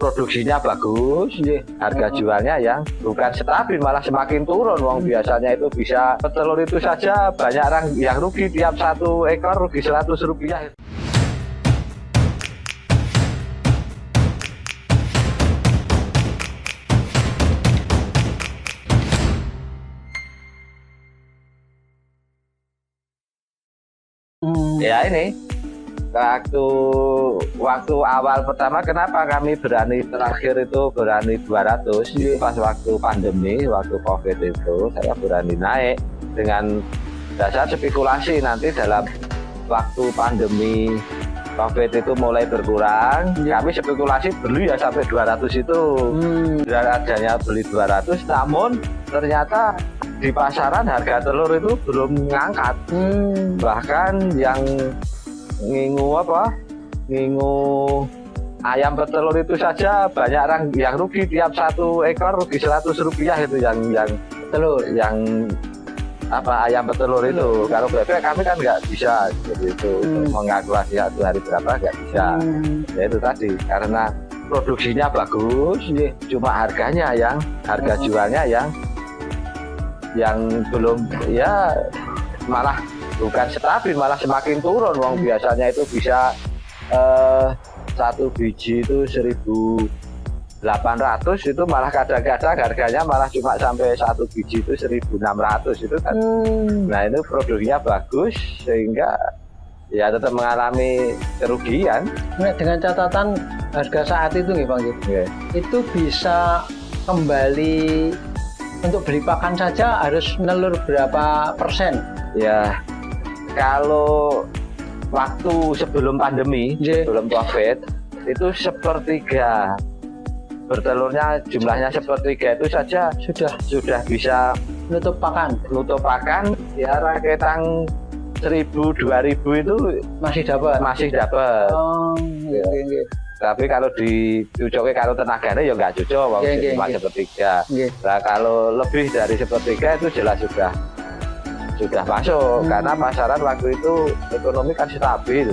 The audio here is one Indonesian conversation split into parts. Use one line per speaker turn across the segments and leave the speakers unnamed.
produksinya bagus, harga jualnya yang bukan stabil malah semakin turun. Wong biasanya itu bisa telur itu saja banyak orang yang rugi, tiap 1 ekor rugi Rp100. Ya ini waktu awal pertama kenapa kami berani terakhir itu berani 200 pas waktu pandemi, waktu COVID itu saya berani naik dengan dasar spekulasi nanti dalam waktu pandemi COVID itu mulai berkurang, kami spekulasi beli ya sampai 200 itu. Dan adanya beli 200, namun ternyata di pasaran harga telur itu belum ngangkat. Bahkan yang ngingu ayam petelur itu saja banyak orang yang rugi, tiap 1 ekor rugi Rp100 itu yang telur, yang ayam petelur itu. Kalau bebek kami kan nggak bisa jadi itu mengalkulasi 1 hari berapa nggak bisa. Ya itu tadi karena produksinya bagus, cuma harga jualnya yang belum, ya malah bukan stabil malah semakin turun. Wong biasanya itu bisa 1 biji itu 1.800, itu malah kadang-kadang harganya malah cuma sampai 1 biji itu 1.600 itu kan. Nah itu produksinya bagus sehingga ya tetap mengalami kerugian.
Nah, dengan catatan harga saat itu nih Bang, itu bisa kembali untuk beli pakan saja harus nelur berapa persen?
Ya kalau waktu sebelum pandemi, sebelum COVID itu sepertiga bertelurnya, jumlahnya sepertiga itu saja sudah bisa
nutup pakan
ya. Raketang 1.000-2.000 itu masih dapat. Tapi kalau dicucoknya kalau tenaganya ya nggak cocok, cuma sepertiga. Nah kalau lebih dari sepertiga itu jelas sudah masuk, karena pasaran waktu itu ekonomi kan stabil.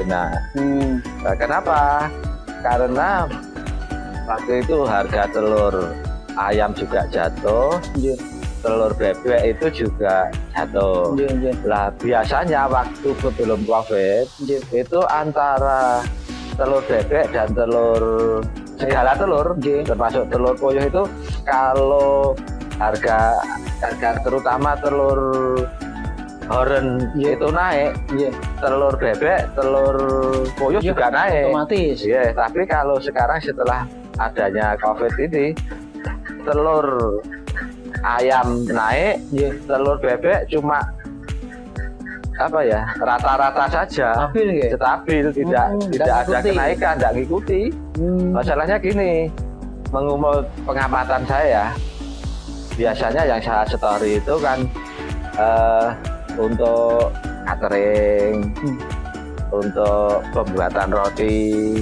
Nah, kenapa? Karena waktu itu harga telur ayam juga jatuh, telur bebek itu juga jatuh. Lah biasanya waktu sebelum COVID itu antara telur bebek dan segala telur, termasuk telur puyuh itu, kalau harga terutama telur horen itu naik, telur bebek, telur puyuh juga naik
otomatis.
Tapi kalau sekarang setelah adanya COVID ini, telur ayam naik, telur bebek cuma rata-rata saja, stabil, tidak ada kenaikan, tidak ngikuti. Masalahnya gini, mengumul pengamatan saya, biasanya yang saya story itu kan untuk catering, untuk pembuatan roti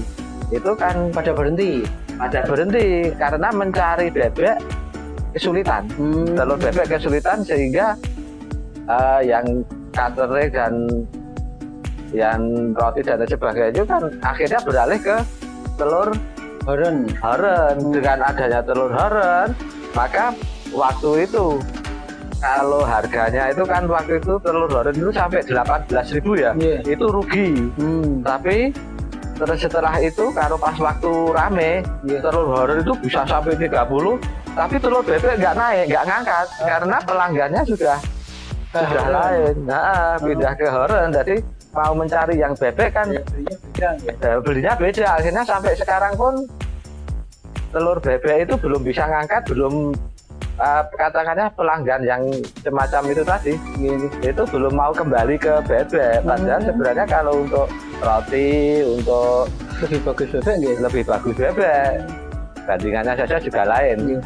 itu kan pada berhenti karena mencari bebek kesulitan, telur bebek kesulitan, sehingga yang catering dan yang roti dan sebagainya itu kan akhirnya beralih ke telur horen. Dengan adanya telur horen, maka waktu itu kalau harganya itu kan waktu itu telur horen itu sampai 18.000 ya, itu rugi. Tapi terus setelah itu kalau pas waktu rame, telur horen itu bisa sampai 30, tapi telur bebek nggak naik, nggak ngangkat, karena pelanggannya sudah lain. Nah, pindah ke horen, jadi mau mencari yang bebek kan belinya beda. Akhirnya sampai sekarang pun telur bebek itu belum bisa ngangkat, belum katakannya pelanggan yang semacam itu tadi itu belum mau kembali ke bebek. Padahal sebenarnya kalau untuk roti, untuk lebih bagus bebek, bandingannya saja juga lain.